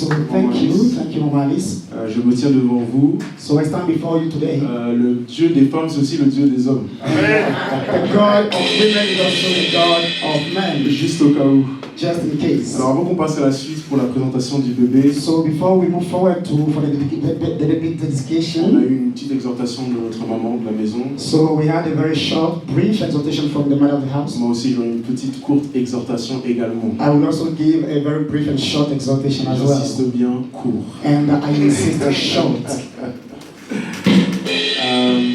So thank you, Mama Alice. Je me tiens devant vous. So I stand before you today. Le Dieu des femmes, c'est aussi le Dieu des hommes. The God of women is also the God of men. Juste au cas où. Just in case. Alors avant qu'on passe à la suite pour la présentation du bébé, So before we move forward for the on dedication, a eu une petite exhortation de notre maman de la maison. so we had a very short, brief exhortation from the mother of the house. Moi aussi, j'ai une petite courte exhortation également. I will also give a very brief and short exhortation as J'insiste well. bien court. And I insist short.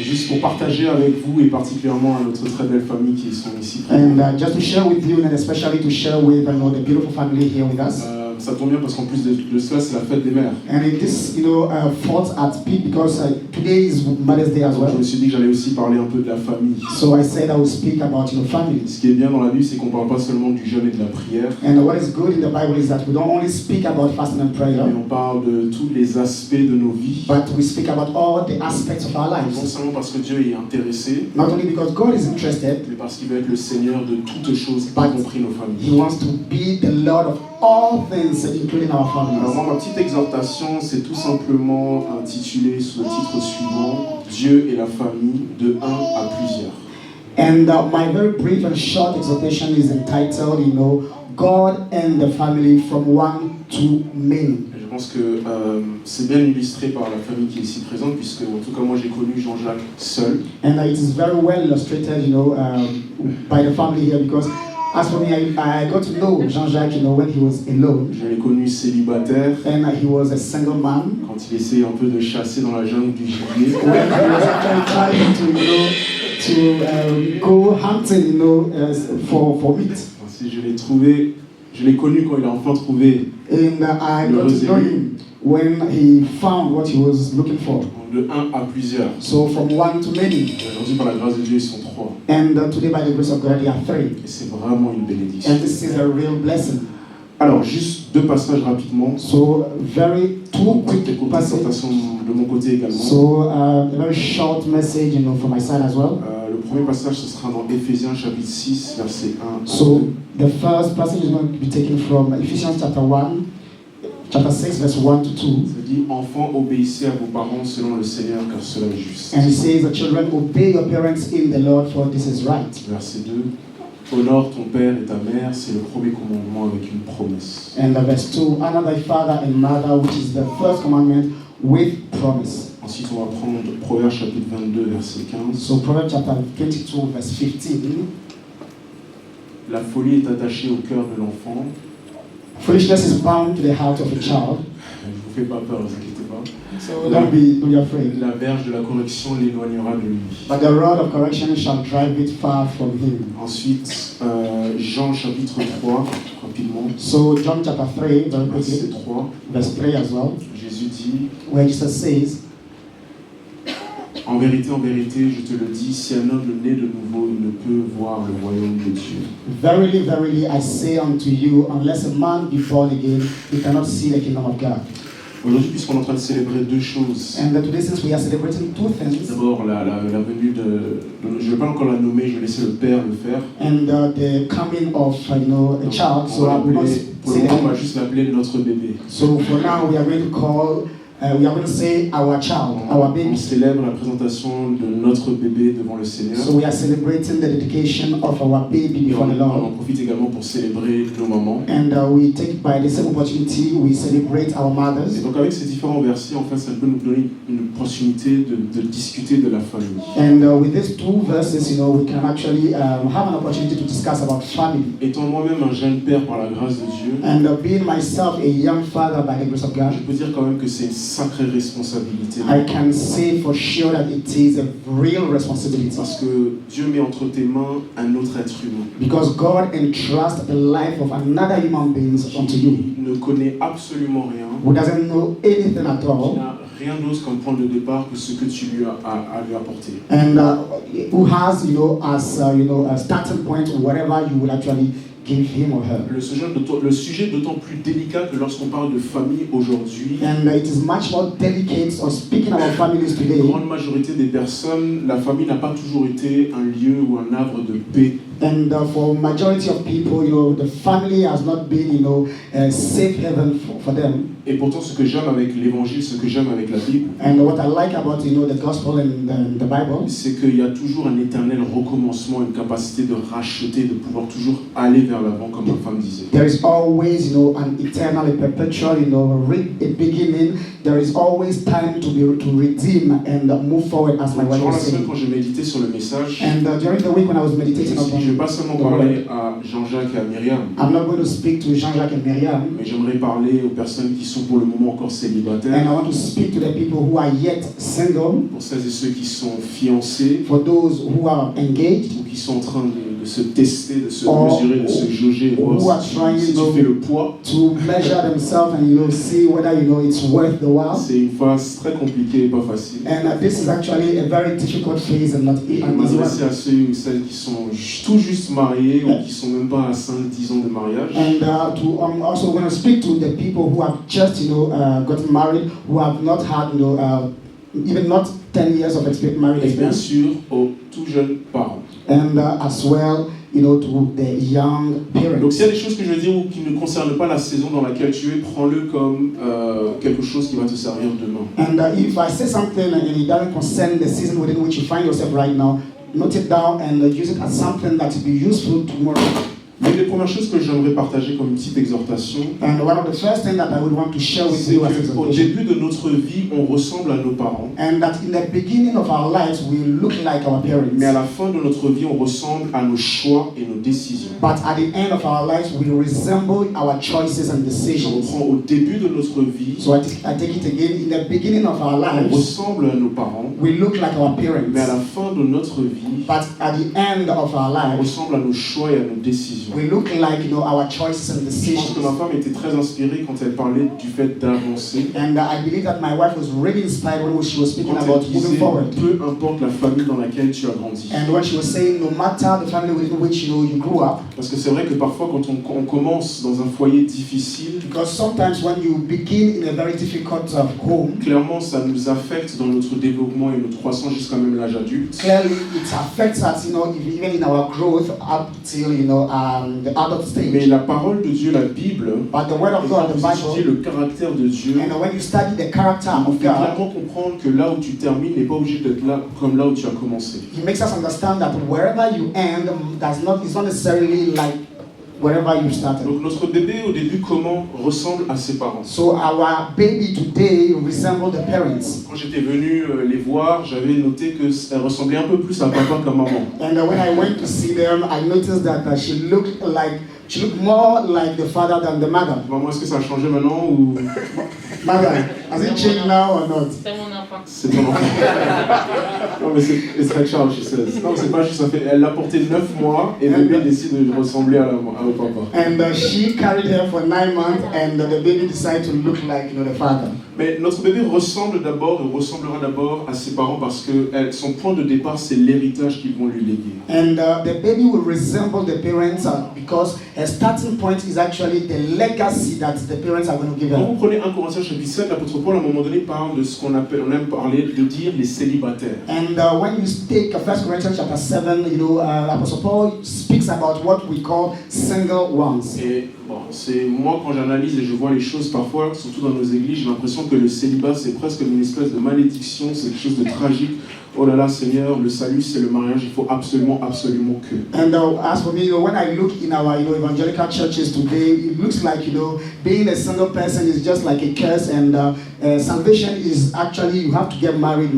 Juste pour partager avec vous et particulièrement à notre très belle famille qui sont ici. And just to share with you and especially to share with the beautiful family here with us. Ça tombe bien parce qu'en plus de cela, c'est la fête des mères. And it is, falls at peak because today is Mother's Day as Donc, well. je me suis dit que j'allais aussi parler un peu de la famille. So I said I will speak about family. Ce qui est bien dans la Bible, c'est qu'on ne parle pas seulement du jeûne et de la prière, And what is good in the Bible is that we don't only speak about fasting and prayer, mais on parle de tous les aspects de nos vies. but we speak about all the aspects of our Non lives. seulement parce que Dieu est intéressé, Not only because God is interested, mais parce qu'il veut être le Seigneur de toutes choses, y But compris nos He familles. wants to be the Lord of all things, including our Alors families. moi, ma petite exhortation, c'est tout simplement intitulé sous le titre suivant, Dieu et la famille, de un à plusieurs. And my very brief and short exhortation is entitled, God and the family from one to many. Je pense que c'est bien illustré par la famille qui est ici présente, puisque en tout cas moi j'ai connu Jean-Jacques seul. And it is very well illustrated, by the family here because as for me, I got to know Jean-Jacques, when he was alone. Je l'ai connu célibataire, And he was a single man. quand il essayait un peu de chasser dans la jungle du gibier. When he was actually trying to go hunting, for meat. Ainsi, je l'ai connu quand il a enfin trouvé And I got to know him when he found what he was looking for. de un à plusieurs. So from one to many. Aujourd'hui, par la grâce de Dieu, ils sont trois. And today, by the grace of God, there are three. Et c'est vraiment une bénédiction. And this is a real blessing. Alors, juste deux passages rapidement. So two quick passages. Présentation de mon côté également. So a very short message, from my side as well. Le premier passage, ce sera dans Éphésiens chapitre 6, verset 1. So the first passage is going to be taken from Ephesians chapter 6, verse 1 to 2. Ça dit, enfants, obéissez à vos parents selon le Seigneur, car cela est juste. And it says, the children, obey your parents in the Lord, for this is right. Verset 2. Honore ton père et ta mère, c'est le premier commandement avec une promesse. And verse 2, honor thy father and mother, which is the first commandment with promise. Ensuite, on va prendre Proverbes chapitre 22, verset 15. So Proverbs chapter 22, verse 15. La folie est attachée au cœur de l'enfant. Foolishness is bound to the heart of a child. Je vous fais pas peur, ne vous inquiétez pas. So don't be afraid. La verge de la correction l'éloignera de lui. But the rod of correction shall drive it far from him. Ensuite, Jean chapitre 3, rapidement. So John chapter 3, very Verset quickly, 3. verse 3 as well, Jésus dit, where Jesus says, en vérité, je te le dis, si un homme né de nouveau, il ne peut voir le royaume de Dieu. Verily, verily, I say unto you, unless a man be born again, he cannot see the kingdom of God. Aujourd'hui, puisqu'on est en train de célébrer deux choses. And today, since we are celebrating two things, D'abord, la venue je ne vais pas encore la nommer, je vais laisser le Père le faire. and the coming of a child, so I will not Pour le say moment, on va that. juste l'appeler notre bébé. So for now, we are going to say our child, our On baby. célèbre la présentation de notre bébé devant le Seigneur. So we are celebrating the dedication of our baby Et before the on Lord. en profite également pour célébrer nos mamans. And we take by the same opportunity, we celebrate our Et mothers. donc avec ces différents versets, en fait, ça peut nous donner une opportunité de discuter de la famille. And with these two verses, we can actually have an opportunity to discuss about family. Étant moi-même un jeune père par la grâce de Dieu, And being myself a young father by the grace of God, je peux dire quand même que c'est une sacrée responsabilité. I can say for sure that it is a real responsibility. Parce que Dieu met entre tes mains un autre être humain. Because God entrusts the life of another human being unto you, Il ne connaît absolument rien. who doesn't know anything at Il all, n'a rien d'autre comme point de départ que ce que tu lui as à lui apporter. and who has, as a starting point, whatever you will actually give him or her. Le sujet est d'autant plus délicat que lorsqu'on parle de famille aujourd'hui, And it is much more delicate on speaking about families la today. grande majorité des personnes, la famille n'a pas toujours été un lieu ou un havre de paix. And for majority of people, the family has not been, a safe haven for them. Et pourtant, ce que j'aime avec l'évangile, ce que j'aime avec la Bible, And what I like about the gospel and the Bible, c'est qu'il y a toujours un éternel recommencement, une capacité de racheter, de pouvoir toujours aller vers l'avant, comme ma femme disait. there is always an eternal, a perpetual, a beginning. There is always time to redeem and move forward, as my wife Durant la was semaine, saying. quand j'ai médité sur le message, And during the week when I was meditating je ne vais pas upon seulement the word, parler à Jean-Jacques et à Myriam, I'm not going to speak to Jean-Jacques and Miriam, mais j'aimerais parler aux personnes qui sont pour le moment encore and célibataires, I want to speak to the people who are yet single, pour celles et ceux qui sont fiancés, for those who are engaged, ou qui sont en train de se tester, de se Or mesurer, de se jauger, et who voir are si trying tu to- fais le poids. to measure themselves and see whether it's worth the while. C'est une phase très compliquée et pas facile. And this is actually a very difficult phase and not Je vais an easy m'adresser one. à ceux ou celles qui sont tout juste mariés ou qui sont même pas à 5-10 ans de mariage. And I'm also going to speak to the people who have just gotten married, who have not had even not 10 years of marriage Et bien experience, sûr aux tout jeunes parents. and as well to the young Donc parents. s'il y a des choses que je veux dire ou qui ne concernent pas la saison dans laquelle tu es, prends-le comme quelque chose qui va te servir demain. And if I say something and it doesn't concern the season within which you find yourself right now, note it down and use it as something that will be useful tomorrow. L'une des premières choses que j'aimerais partager comme une petite exhortation, And one of the first things that I would want to share with c'est you as qu'au exhortation, début de notre vie, on ressemble à nos parents, and that in the beginning of our lives we look like our parents, mais à la fin de notre vie, on ressemble à nos choix et nos décisions. but at the end of our lives we resemble our choices and Je decisions. reprends au début de notre vie, So I take it again. In the beginning of our on lives, ressemble à nos parents, we look like our mais à la parents, fin de notre vie, but at the end of our on lives, ressemble à nos choix et à nos décisions. we look like our choices and Je pense decisions. que ma femme était très inspirée quand elle parlait du fait d'avancer. And I believe that my wife was really inspired when she was speaking Quand about elle moving disait, forward. peu importe la famille dans laquelle tu as grandi. And when she was saying, no matter the family within which you grew up, Parce que c'est vrai que parfois quand on commence dans un foyer difficile, because sometimes when you begin in a very difficult home, clairement ça nous affecte dans notre développement et notre croissance jusqu'à même l'âge adulte. clearly it affects us, even in our growth up till the adult Mais stage. la parole de Dieu, la Bible, But the Word of et God, quand the vous étudiez Bible, le caractère de Dieu, and when you study the character il of fait God, clairement comprendre que là où tu termines n'est pas obligé d'être là comme là où tu as commencé. He makes us understand that wherever you end, it's not necessarily like wherever you started. Donc notre bébé au début comment ressemble à ses parents. So our baby today resemble the parents. Quand j'étais venu les voir, j'avais noté qu'elle ressemblait un peu plus à papa qu'à maman. And when I went to see them, I noticed that she looked more like the father than the mother. Maman, est-ce que ça a changé maintenant ou Mother, has it changed now or not? C'est mon enfant. c'est ton enfant? Non mais c'est très child, she says. Non, c'est pas juste ça fait. Elle l'a porté 9 mois et le bébé décide de ressembler au papa. And she carried her for 9 months, and the baby decided to look like the father. Mais notre bébé ressemblera d'abord à ses parents parce que son point de départ c'est l'héritage qu'ils vont lui léguer. And the baby will resemble the parents because her starting point is actually the legacy that the parents are going to give Quand her. vous prenez 1 Corinthiens chapitre 7, l'apôtre Paul à un moment donné parle de ce qu'on appelle, on aime parler de dire les célibataires. And when you take 1 Corinthians chapter 7, Apostle Paul speaks about what we call single ones. Et bon, c'est moi quand j'analyse et je vois les choses parfois, surtout dans nos églises, j'ai l'impression que le célibat c'est presque une espèce de malédiction, c'est quelque chose de tragique. Oh là là, Seigneur, le salut c'est le mariage, il faut absolument que. And as for me, when I look in our evangelical churches today, it looks like being a single person is just like a curse, and salvation is actually you have to get married.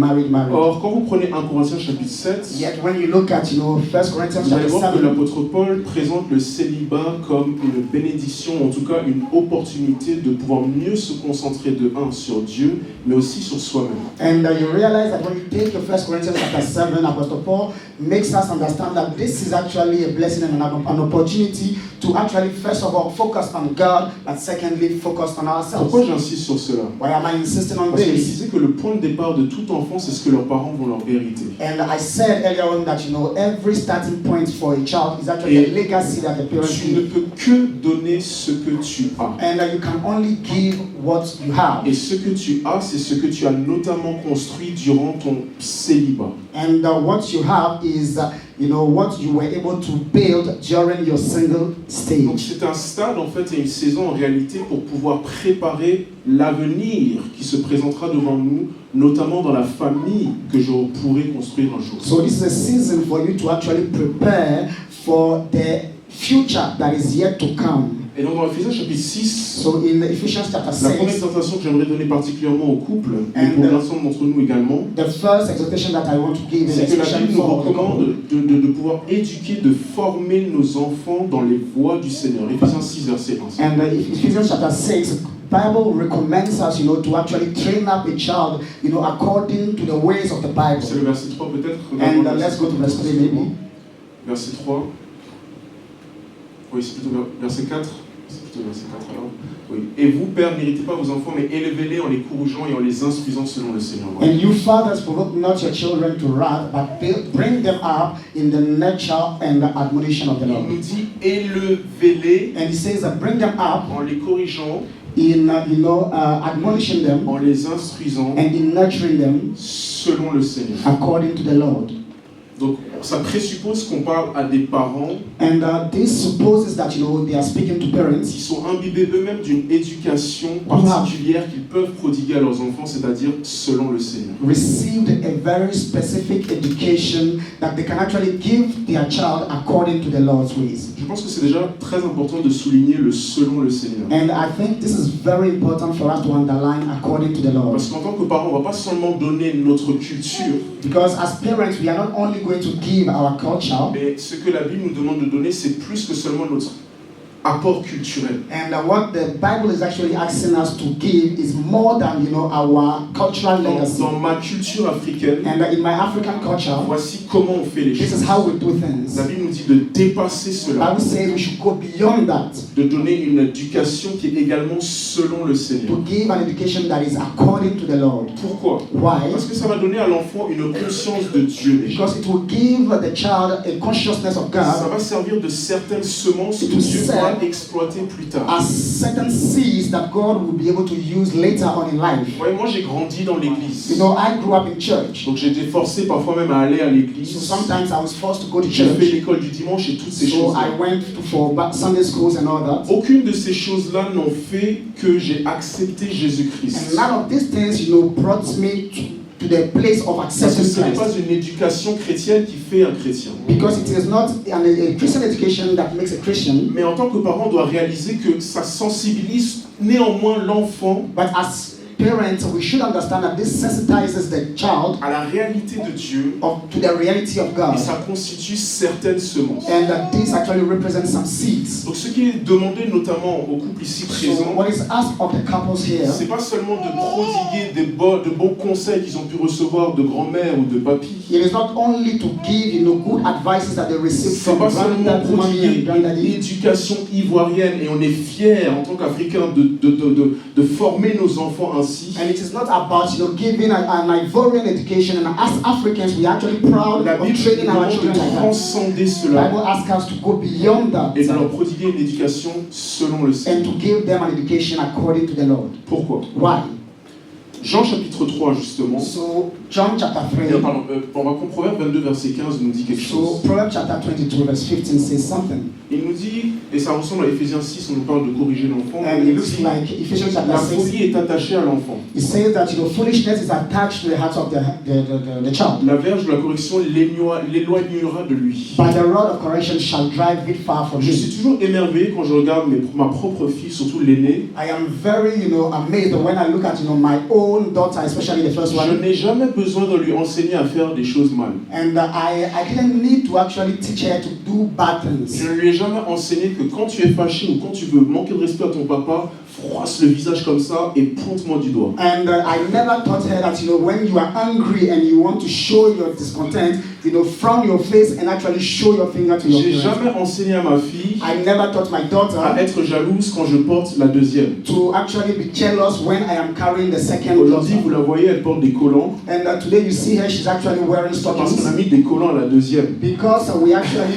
Or, quand vous prenez 1 Corinthiens chapitre 7, Yet when you look at 1 Corinthians vous allez chapter voir que 7, l'apôtre Paul présente le célibat comme une bénédiction, en tout cas une opportunité de pouvoir mieux se concentrer de sur Dieu, mais aussi sur soi-même. and you realize that when you take the 1 Corinthians chapter 7, Apostle Paul makes us understand that this is actually a blessing and an opportunity to actually first of all focus on God, but secondly focus on ourselves. Pourquoi j'insiste sur cela? Why am I insisting on Parce que je this? disais que le point de départ de tout enfant, c'est ce que leurs parents vont leur hériter. And I said earlier on that every starting point for a child is actually a legacy that the parents Tu ne give. peux que donner ce que tu as. And you can only give what you have. Et ce que tu as, c'est ce que tu as notamment construit durant ton célibat. And what you have is what you were able to build during your single Donc stage. c'est un stade en fait et une saison en réalité pour pouvoir préparer l'avenir qui se présentera devant nous, notamment dans la famille que je pourrai construire un jour. So this is a season for you to actually prepare for the future that is yet to come. Et donc dans Ephésiens chapitre 6, So in Ephesians chapter la première 6, exhortation que j'aimerais donner particulièrement au couple, et And, pour l'ensemble d'entre nous également, the first exhortation that I want to give is c'est que la especially Bible nous for the recommande couple. de pouvoir éduquer, de former nos enfants dans les voies du Seigneur. Ephésiens 6, verset 1. And Ephesians chapter 6, Bible recommends us, to actually train up a child, according to the ways of the Bible. C'est le verset 3 peut-être. And let's go to verse 3 maybe. Verset 3. Oui, c'est plutôt verset 4. C'est plutôt verset 4 alors. Oui. Et vous, pères, n'héritez pas vos enfants, mais élevez-les en les corrigeant et en les instruisant selon le Seigneur. And you fathers, provoke not your children to wrath, but bring them up in the nurture and the admonition of the Il Lord. nous dit élevez-les And he says that bring them up en les corrigeant, in, admonishing them en les instruisant and in nurturing them selon le Seigneur. according to the Lord. Donc, ça présuppose qu'on parle à des parents And this supposes that, they are speaking to qui parents sont imbibés eux-mêmes d'une éducation particulière qu'ils peuvent prodiguer à leurs enfants, c'est-à-dire selon le Seigneur. received a very specific education that they can actually give their child according to the Lord's ways. Je pense que c'est déjà très important de souligner le selon le Seigneur. And I think this is very important for us to underline according to the Lord. Parce qu'en tant que parents, on ne va pas seulement donner notre culture, Because as parents, we are not only going to give our culture, mais ce que la Bible nous demande de donner, c'est plus que seulement notre apport culturel. and what the Bible is actually asking us to give is more than, our cultural legacy. Dans ma culture africaine, And in my African culture, voici comment on fait les this is choses. how we do things. La Bible nous dit de dépasser The cela, Bible says we should go beyond that, de donner une éducation qui est également selon le Seigneur. to give an education that is according to the Lord. Pourquoi? Why? Parce que ça va donner à l'enfant une conscience de Dieu déjà. Because it will give the child a consciousness of Ça God va servir de certaines semences que To Dieu serve pourra exploiter plus tard. as certain seeds that God will be able to use later on in life. Vous voyez, moi j'ai grandi dans l'église. I grew up in church, Donc j'ai été forcé parfois même à aller à so l'église. sometimes I was forced to go to J'ai fait church. l'école du dimanche et toutes ces So choses. I went for Sunday schools and all that. Aucune de ces choses-là n'ont fait que j'ai accepté And Jésus-Christ. none of these things, brought me to the place of Parce que accepting ce n'est pas Christ. une éducation chrétienne qui fait un chrétien. Because it is not a Christian education that makes a Christian, Mais en tant que parent, on doit réaliser que ça sensibilise néanmoins l'enfant but as parents, we should understand that this sensitizes the child à la réalité de Dieu to the reality of God. et ça constitue certaines semences. And that this actually represents some seeds. Donc ce qui est demandé notamment au couple ici So présent, what is asked of the couples here c'est pas seulement de prodiguer de bons conseils qu'ils ont pu recevoir de grand-mère ou de papy. it is not only to give good advices that they receive C'est from pas seulement granddad, mommy prodiguer and une granddaddy. éducation ivoirienne et on est fiers en tant qu'Africains de former nos enfants ainsi. And it is not about giving an Ivorian education, and as Africans we are actually proud La of Bible training nous our demande children de like that. transcender The cela Bible asks us to go beyond that et de leur prodiguer une éducation selon le and Seigneur. to give them an education according to the Lord. Pourquoi? Why? Jean chapitre 3 justement. So John chapter 3. Pardon, on va comprendre Proverbe 22 verset 15 nous dit quelque So chose. Proverbs chapter 22 verse 15 says something. Il nous dit, et ça ressemble à Ephésiens 6, on nous parle de corriger l'enfant. And it looks like Ephesians La chapter 6. folie est attachée à l'enfant. It says that foolishness is attached to the heart of the child. La verge de la correction l'éloignera de lui. But the rod of correction shall drive it far from Je him. suis toujours émerveillé quand je regarde ma propre fille, surtout l'aînée. I am very, amazed when I look at, my own daughter, especially the first Je one. n'ai jamais besoin de lui enseigner à faire des choses mal. And I didn't need to actually teach her to do bad things. Je ne lui ai jamais enseigné que quand tu es fâché ou quand tu veux manquer de respect à ton papa, froisse le visage comme ça et pointe-moi du doigt. And I never taught her that, when you are angry and you want to show your discontent, frown your face and actually show your finger to your J'ai parents. jamais enseigné à ma fille I never taught my à daughter être jalouse quand je porte la deuxième. to actually be jealous when I am carrying the second Aujourd'hui, vous daughter. la voyez, elle porte des collants And today you see her, she's actually wearing parce qu'on a stockings. mis des collants à la deuxième. Because we actually,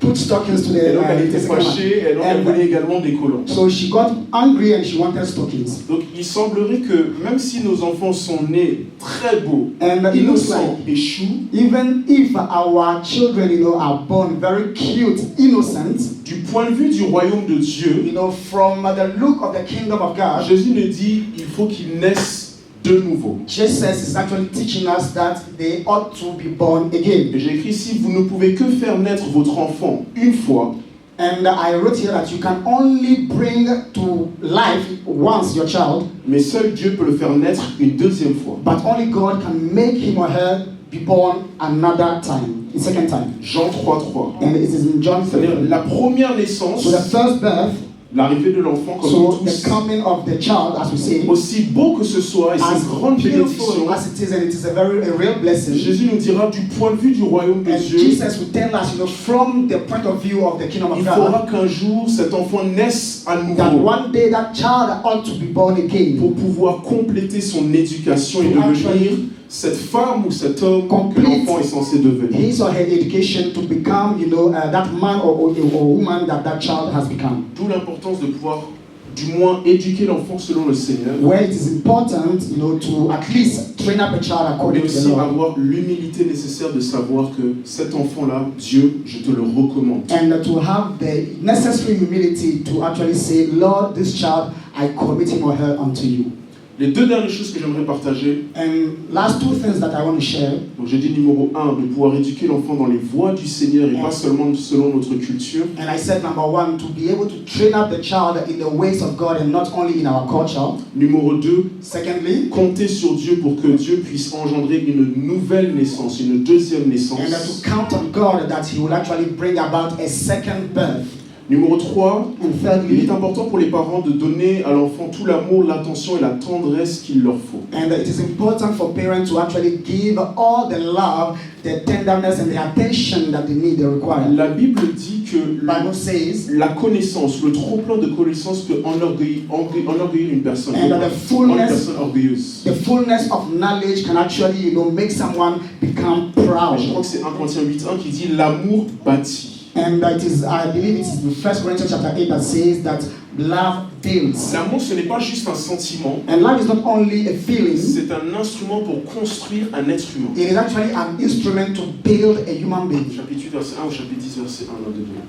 put stockings to Et the, donc elle the était second one. fâchée et donc elle voulait également des collants. So she got angry and she wanted stockings. Donc il semblerait que même si nos enfants sont nés très beaux, And it looks innocents like et choux, even even if our children, are born very cute, innocent, du point de vue du royaume de Dieu, from the look of the kingdom of God, Jésus nous dit il faut qu'ils naissent de nouveau. Jesus is actually teaching us that they ought to be born again. Et j'ai écrit ici, vous ne pouvez que faire naître votre enfant une fois, And I wrote here that you can only bring to life once your child, mais seul Dieu peut le faire naître une deuxième fois. but only God can make him or her be born another time, a second time. Jean 3:3. And it is in John C'est-à-dire 3. la première naissance, So the first birth, l'arrivée de l'enfant comme so nous the tous, coming of the child, as we say, aussi beau que ce soit et as cette grande bénédiction, beautiful as it is, and it is a real blessing. Jésus nous dira du point de vue du royaume de And Dieu, Jesus will tell us, from the point of view of the kingdom of il God, faudra qu'un jour cet enfant naisse à that nouveau one day that child ought to be born again, pour pouvoir compléter son éducation et To devenir actually cette femme ou cet homme que complete l'enfant est censé devenir. his or her education to become, that man or woman that child has become. D'où l'importance de pouvoir du moins éduquer l'enfant selon le Seigneur, Where it is important, to at least train up a child mais according to the aussi Lord. avoir l'humilité nécessaire de savoir que cet enfant-là, Dieu, je te le recommande. And to have the necessary humility to actually say, Lord, this child, I commit him or her unto you. Les deux dernières choses que j'aimerais partager, And last two things that I want to share. donc j'ai dit numéro 1, de pouvoir éduquer l'enfant dans les voies du Seigneur et pas seulement selon notre culture. And I said number one, to be able to train up the child in the ways of God and not only in our culture. Numéro 2, Secondly, compter sur Dieu pour que Dieu puisse engendrer une nouvelle naissance, une deuxième and naissance. to count on God that He will actually bring about a second birth. Numéro 3, And il thirdly, est important pour les parents de donner à l'enfant tout l'amour, l'attention et la tendresse qu'il leur faut. and it is important for parents to actually give all the love, the tenderness, and the attention that they need, they require. La Bible dit que The Bible says, la connaissance, le trop-plein de connaissances peut enorgueillir une personne. and that the Une fullness, personne orgueilleuse. the fullness of knowledge can actually, make someone become Je proud. crois que c'est 1 Corinthiens 8:1 qui dit l'amour bâtit. And that is, I believe it is the 1 Corinthians chapter 8 that says that love builds. L'amour, ce n'est pas juste un sentiment, And love is not only a feeling, c'est un instrument pour construire un être humain. it is actually an instrument to build a human being. Chapitre 8, verset 1 ou chapitre 10, verset 1, l'un des deux.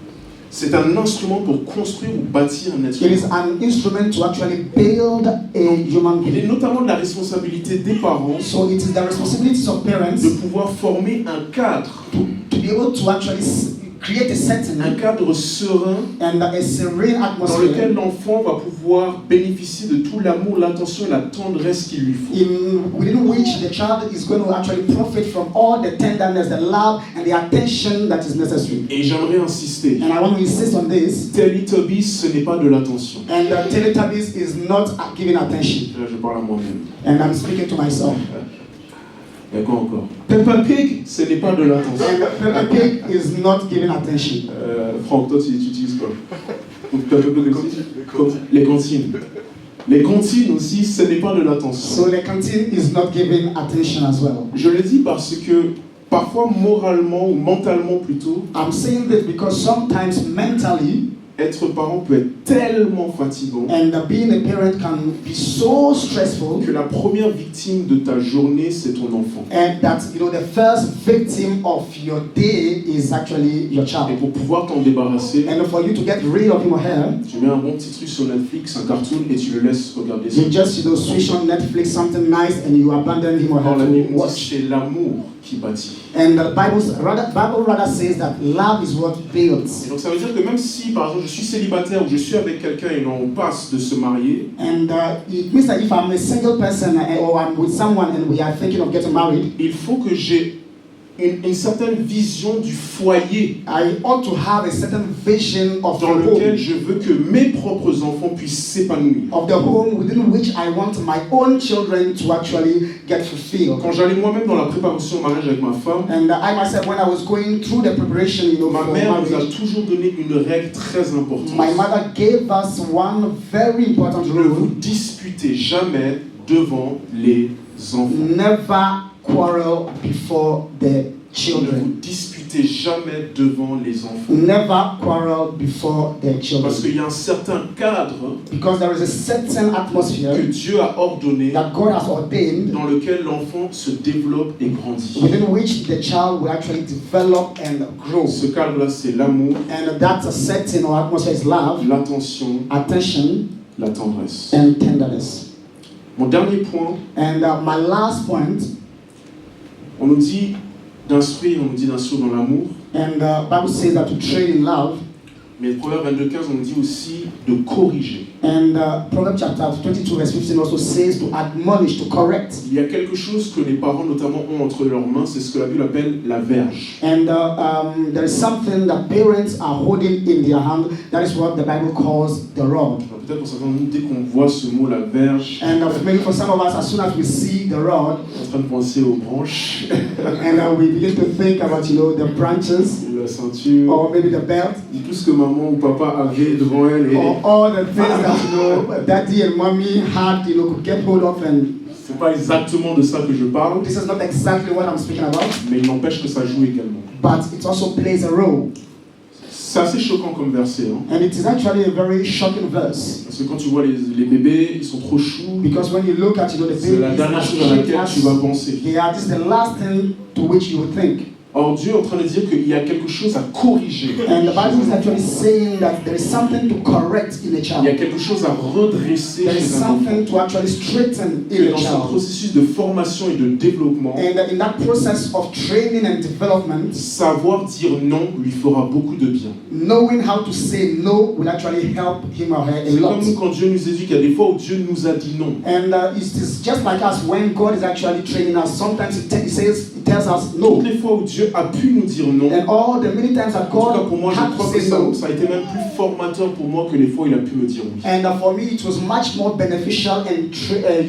C'est un instrument pour construire ou bâtir un être It is humain. an instrument to actually build a human Il est being. notamment de la responsabilité des parents So it is the responsibilities of parents de pouvoir former un cadre to be able to actually create a setting un cadre serein and a serene dans lequel atmosphere l'enfant va pouvoir bénéficier de tout l'amour, l'attention et la tendresse qu'il lui faut. within which the child is going to actually profit from all the tenderness, the love, and the attention that is necessary. Et j'aimerais insister, And I want to insist on this. Teletubbies, ce n'est pas de l'attention. And Teletubbies is not giving attention. Là, je parle à moi-même. And I'm speaking to myself. Il y a quoi encore? Peppa Pig, ce n'est pas de l'attention. And Peppa Pig is not giving attention. Franck, toi, tu utilises quoi? Peppa Pig aussi? Les cantines. Les cantines aussi, ce n'est pas de l'attention. So the canteen is not giving attention as well. Je le dis parce que parfois, moralement ou mentalement plutôt, I'm saying this because sometimes mentally, être parent peut être tellement fatigant and being a parent can be so stressful, que la première victime de ta journée, c'est ton enfant. and that the first victim of your day is actually your Et child. pour pouvoir t'en débarrasser, And for you to get rid of him or her, tu mets un bon petit truc sur Netflix, un cartoon, et tu le laisses regarder ça. you just switch on Netflix something nice and you abandon him or Or la her Bible to dit watch. c'est l'amour qui bâtit. And the Bible rather says that love is what builds. Et donc ça veut dire que même si par exemple je suis célibataire ou je suis avec quelqu'un et on passe de se marier, And it means that if I'm a single person or I'm with someone and we are thinking of getting married, il faut que j'ai une certaine vision du foyer I ought to have a certain vision of the dans lequel home, je veux que mes propres enfants puissent s'épanouir. within which I want my own children to actually get fulfilled. Quand j'allais moi-même dans la préparation au mariage avec ma femme, And I myself, when I was going through the preparation, ma for mère nous a marriage, toujours donné une règle très importante. my mother gave us one very important Ne vous rule: disputez jamais devant les enfants. never quarrel before the Ne children. vous disputez jamais devant les enfants. Never quarrel before their Parce children. qu'il y a un certain cadre Because there is a certain que atmosphere Dieu a ordonné that God has ordained dans lequel l'enfant se développe et grandit. within which the child will actually develop and grow. Ce cadre-là, c'est l'amour, And that's a setting or atmosphere is love, l'attention, attention, la tendresse. and tenderness. Mon dernier point, And my last point, on nous dit d'instruire dans l'amour, and Bible says that to train in love, mais Proverbe 22:15, on nous dit aussi de corriger. and Proverbs chapter 22 verse 15 also says to admonish, to correct. Il y a quelque chose que les parents notamment ont entre leurs mains, c'est ce que la Bible appelle la verge. And there is something that parents are holding in their hand. That is what the Bible calls the rod. Alors, peut-être pour certains, dès qu'on voit ce mot, la verge, And maybe for some of us, as soon as we see the rod, on est en train de penser aux branches, and we begin to think about, the branches, la ceinture, or maybe the belt, tout ce que maman ou papa avait devant elle. Et or all the things that, daddy and mommy had, could get hold of. And c'est pas exactement de ça que je parle, this is not exactly what I'm speaking about, mais il n'empêche que ça joue également. but it also plays a role. C'est assez choquant comme verset, hein? And it is actually a very shocking verse. Parce que quand tu vois les bébés, ils sont trop choux. Because when you look at, the C'est la babies, dernière as chose à laquelle as tu vas penser. they are, this is the last thing to which you would think. Or Dieu est en train de dire qu'il y a quelque chose à corriger. And the Bible is actually saying that there is something to correct in a Il y a child. quelque chose à redresser There is chez un enfant. something to actually straighten Que in a dans ce child. processus de formation et de développement, And in that process of training and development, savoir dire non lui fera beaucoup de bien. knowing how to say no will actually help him or her a C'est lot. comme nous quand Dieu nous éduque, il y a des fois où Dieu nous a dit non. And it is just like us when God is actually training us. Sometimes he tells us no. Toutes les fois où Dieu a pu nous dire non, And all the many times that en tout cas God pour moi, je had crois to que say no. ça a été même plus formateur pour moi que les fois où il a pu me dire oui. And for me, it was much more beneficial and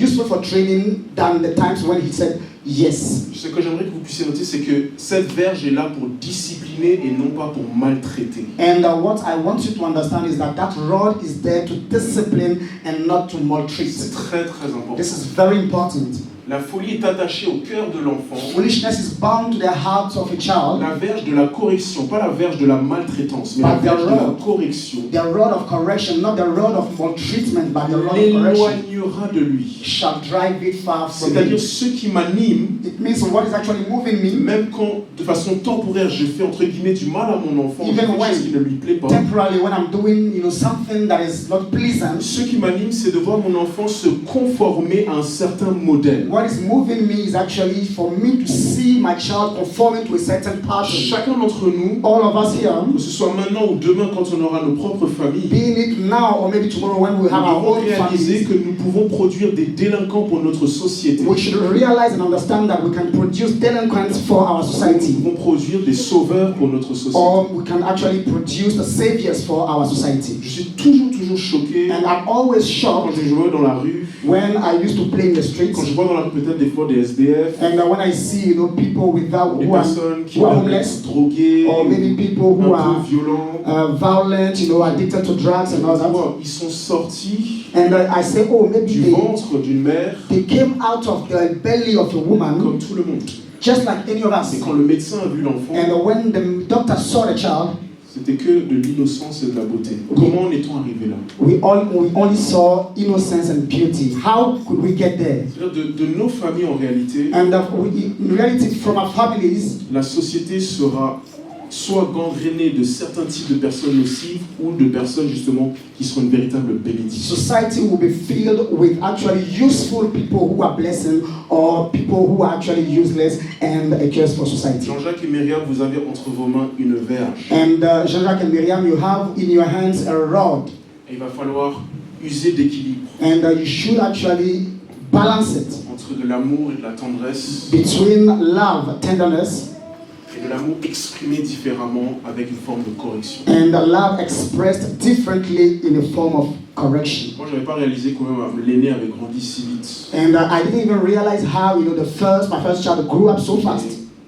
useful for training than the times when he said yes. Ce que j'aimerais que vous puissiez noter, c'est que cette verge est là pour discipliner et non pas pour maltraiter. And what I want you to understand is that rod is there to discipline and not to maltreat. C'est très très important. This is very important. La folie est attachée au cœur de l'enfant. Foolishness is bound to the heart of a child. La verge de la correction, pas la verge de la maltraitance, mais la But the verge de la rod. correction The rod of correction, not the rod of maltreatment, but the rod of correction, l'éloignera de lui. shall drive it far from C'est-à-dire him. ce qui m'anime, It means what is actually moving me, même quand de façon temporaire je fais entre guillemets du mal à mon enfant, je Even fais quelque when- chose qui ne lui plaît pas. temporarily when I'm doing, something that is not pleasant. Ce qui m'anime, c'est de voir mon enfant se conformer à un certain modèle. What is moving me is actually for me to see my child conforming to a certain pattern. Chacun d'entre nous, All of us here, que ce soit maintenant ou demain quand on aura nos propres familles, being it now or maybe tomorrow when we nous have our devons own réaliser families, que nous pouvons produire des délinquants pour notre société. we should realize and understand that we can produce delinquents for our Nous society, devons produire des sauveurs pour notre société. or we can actually produce the saviors for our society. Je suis toujours choqué And I'm always quand shocked je jouais dans la rue, when I used to play in the streets, quand je vois dans la rue peut-être des fois des SDF, and when I see people without des who are personnes qui who are peuvent homeless, être droguées, or maybe people who un are peu violents. violent, addicted to drugs and all that. Ils sont sortis And I say, oh, maybe du ventre d'une mère they came out of the belly of a woman, comme tout le monde. just like any of us. Et quand le médecin a vu l'enfant, And when the doctor saw the child, c'était que de l'innocence et de la beauté. Comment en est-on arrivé là? we only saw innocence and beauty. How could we get there? C'est-à-dire de nos familles en réalité, And in reality, from our families, la société sera soit gangrénée de certains types de personnes nocives ou de personnes justement qui seront une véritable bénédiction. society will be filled with actually useful people who are blessing, or people who are actually useless and a curse for society. Jean-Jacques et Myriam, vous avez entre vos mains une verge. And Jean-Jacques and Miriam, you have in your hands a rod, Et il va falloir user d'équilibre and you should actually balance it entre de l'amour et de la tendresse between love, tenderness, et de l'amour exprimé différemment avec une forme de correction. and love expressed differently in a form of correction. Moi, je n'avais pas réalisé comment l'aîné avait grandi si vite. And I didn't even realize how my first child grew up so fast.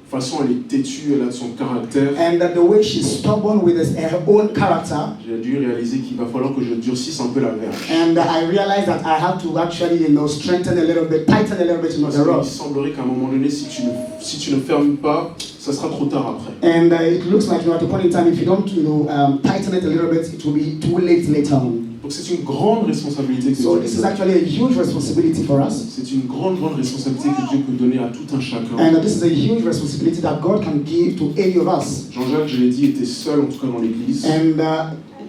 façon, elle est têtue, elle a son caractère. And the way she's stubborn with her own character. J'ai dû réaliser qu'il va falloir que je durcisse un peu la verge. And I realized that I have to actually, strengthen a little bit, tighten a little bit, Parce the qu'il rod. semblerait qu'à un moment donné, si tu ne fermes pas, ça sera trop tard après. And it looks like, at a point in time, if you don't, tighten it a little bit, it will be too late later on. Donc c'est une grande responsabilité que So Dieu this nous is donne. actually a huge responsibility for us. C'est une grande responsabilité que Dieu peut donner à tout un chacun. And this is a huge responsibility that God can give to any of us. Jean-Jacques, je l'ai dit, était seul, en tout cas dans l'église. And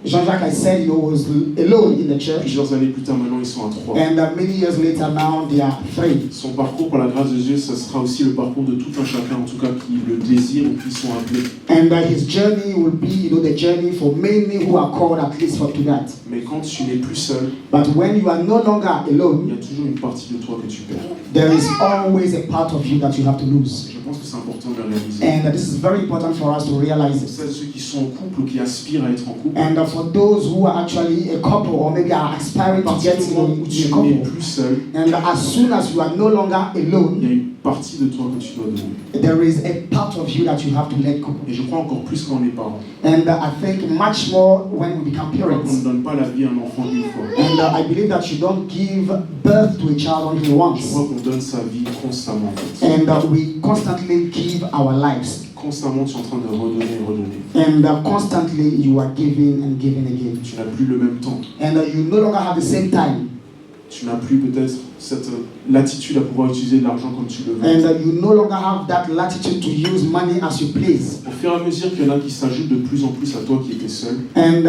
Jean-Jacques, I said, was alone in the church. Plusieurs années plus tard, maintenant, ils sont à 3. And many years later, now they are 3. Son parcours, par la grâce de Dieu, ça sera aussi le parcours de tout un chacun, en tout cas, qui le désire ou qui sont appelés. And his journey will be, the journey for many who are called at least for to that. Mais quand tu n'es plus seul, But when you are no longer il y alone, a toujours une partie de toi que tu perds. there is always a part of you that you have to lose. Je pense que c'est important de le réaliser. And this is very important for us to realize Pour it. celles et ceux qui sont en couple ou qui aspirent à être en couple, And for those who are actually a couple or maybe are aspiring à to partir get du moment où in tu a n'es couple, plus seul, and as soon as you are no longer il y alone, a une partie de toi que tu dois donner. there is a part of you that you have to let go. Et je crois encore plus quand on est parent. And I think much more when we become On ne parents. donne pas la vie à un enfant une fois. And I believe that you don't give birth to a child only Je once. crois qu'on donne sa vie constamment. En fait. And we constantly give our lives. Constamment, tu es en train de redonner et redonner. And constantly you are giving and giving again. Tu n'as plus le même temps. And you no longer have the same time. Tu n'as plus peut-être cette latitude à pouvoir utiliser de l'argent comme tu le veux. And you no longer have that latitude to use money as you please. Au fur et à mesure qu'il y en a qui s'ajoutent de plus en plus à toi qui étais seul, And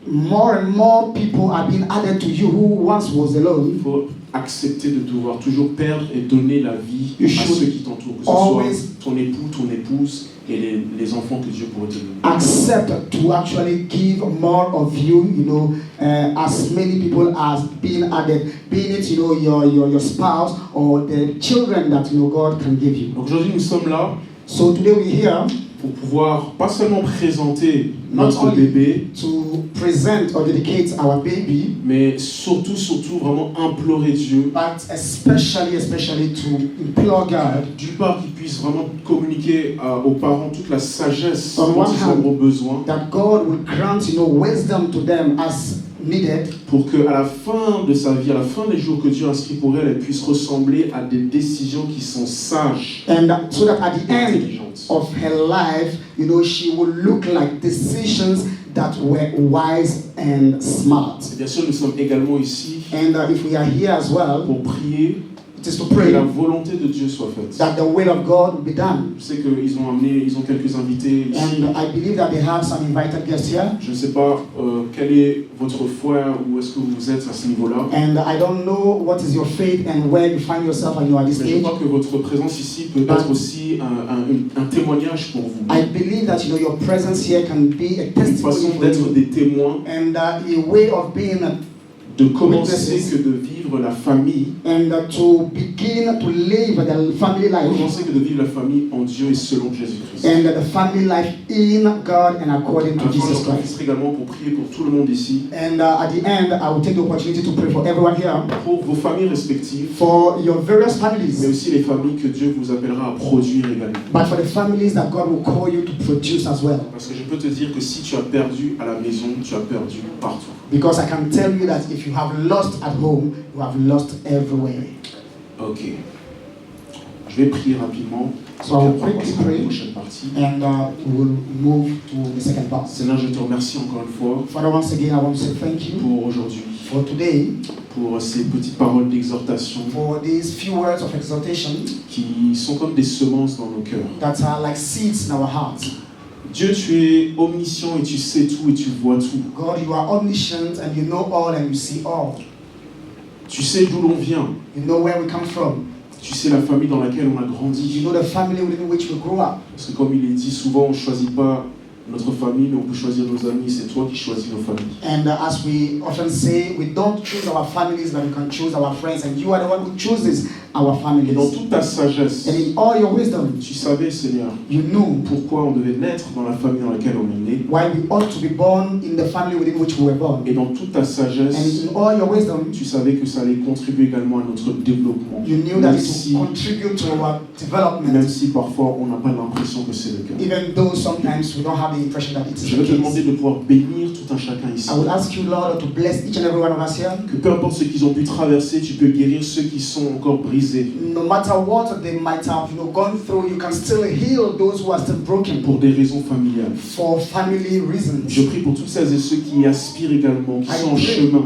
more people are being added to you who once was il alone. faut accepter de devoir toujours perdre et donner la vie You à should ceux qui t'entourent, que ce always soit ton époux, ton épouse et les enfants que Dieu pourrait te donner. Accept to actually give more of you, as many people as being added, being it, your spouse or the children that, God can give you. Donc aujourd'hui nous sommes là So today we're here pour pouvoir pas seulement présenter not notre only bébé, to present or dedicate our baby, mais surtout vraiment implorer Dieu, but especially to implore God d'une part qu'il puisse vraiment communiquer aux parents toute la sagesse On dont one ils hand, auront besoin, that God will grant, wisdom to them as needed, pour qu'à la fin de sa vie, à la fin des jours que Dieu a inscrit pour elle, elle puisse ressembler à des décisions qui sont sages and so that at the et end intelligentes. of her life, she will look like decisions that were wise and smart. Et bien sûr, nous sommes également ici And if we are here as well, pour prier it is to que pray la volonté de Dieu soit faite. that the will of God will be done. Je sais qu'ils ont quelques invités ici. And I believe that they have some invited guests here. Je ne sais pas quelle est votre foi, où est-ce que vous êtes à ce niveau-là. And I don't know what is your faith and where you find yourself and you are this Mais je stage. crois que votre présence ici peut être aussi un témoignage pour vous. I believe that your presence here can be a Une testimony façon for d'être you. des témoins, And a way of being de commencer que de vivre la famille, and to begin to live the family life. commencer que de vivre la famille en Dieu et selon Jésus-Christ. And the family life in God and according À to la fin, Jesus j'en Christ. profiterai également pour prier pour tout le monde ici, And at the end, I will take the opportunity to pray for everyone here, pour vos familles respectives, for your various mais families, aussi les familles que Dieu vous appellera à produire également. but for the families that God will call you to produce as well. Parce que je peux te dire que si tu as perdu à la maison, tu as perdu partout. Because I can tell you that if you have lost at home, you have lost everywhere. Ok. Je vais prier rapidement. So I will Puis après, on quickly passera à la pray. prochaine partie. And we will move to the second part. Seigneur, je te remercie encore une fois Father, once again, I want to say thank you pour aujourd'hui, for today, pour ces petites paroles d'exhortation for these few words of exhortation qui sont comme des semences dans nos cœurs. that are like seeds in our hearts. Dieu, tu es omniscient et tu sais tout et tu vois tout. God, you are omniscient and you know all and you see all. Tu sais d'où l'on vient. You know where we come from. Tu sais la famille dans laquelle on a You grandi. know the family within which we grew up. Parce que comme il est dit souvent, on ne choisit pas notre famille, mais on peut choisir nos amis. C'est toi qui choisis nos familles. And as we often say, we don't choose our families, but we can choose our friends. And you are the one who chooses our Et dans families. toute ta sagesse, And in all your wisdom, tu savais, Seigneur, you knew pourquoi on devait naître dans la famille dans laquelle on est né. why we ought to be born in the family within which we were born. Et dans toute ta And sagesse, in all your wisdom, tu savais que ça allait contribuer également à notre développement. you knew that Même it si, would contribute to our même development, si parfois on n'a pas l'impression que c'est le cas. even though sometimes we don't have the impression that it is Je the vais te demander case. de pouvoir bénir tout un chacun ici. I will ask you, Lord, to bless each and every one of us here. Que peu importe ce qu'ils ont pu traverser, tu peux guérir ceux qui sont encore brisés No matter what they might have gone through, you can still heal those who are still broken pour des raisons familiales. for family reasons. Je prie pour toutes celles et ceux qui aspirent également, qui sont en chemin.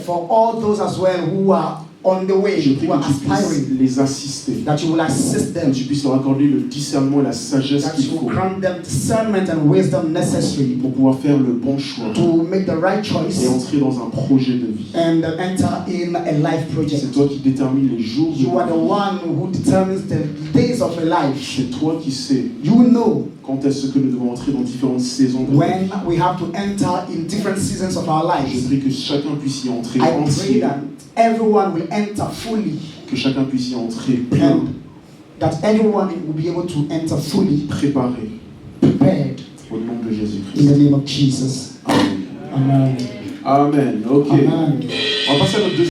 For all those as well who are on the way, Je prie who are que tu puisses aspiring, les assister, that you will assist que them, tu puisses leur accorder le discernement et la sagesse that qu'il you will faut grant them discernment and wisdom necessary pour pouvoir faire le bon choix to make the right choice et entrer dans un projet de vie. and enter in a life C'est project. toi qui détermines les jours de You are the vie. one who determines the days of a life. C'est toi qui sais You know quand est-ce que nous devons entrer dans différentes saisons de notre vie. when we have to enter in different seasons of our Je lives. prie que chacun puisse y entrer I pray entier, that everyone will enter fully que chacun puisse y entrer plein, and that everyone will be able to enter fully préparé, prepared au nom de in Jésus-Christ. the name of Jesus. Amen. Amen. Amen. Ok. Amen. On va passer à notre deuxième.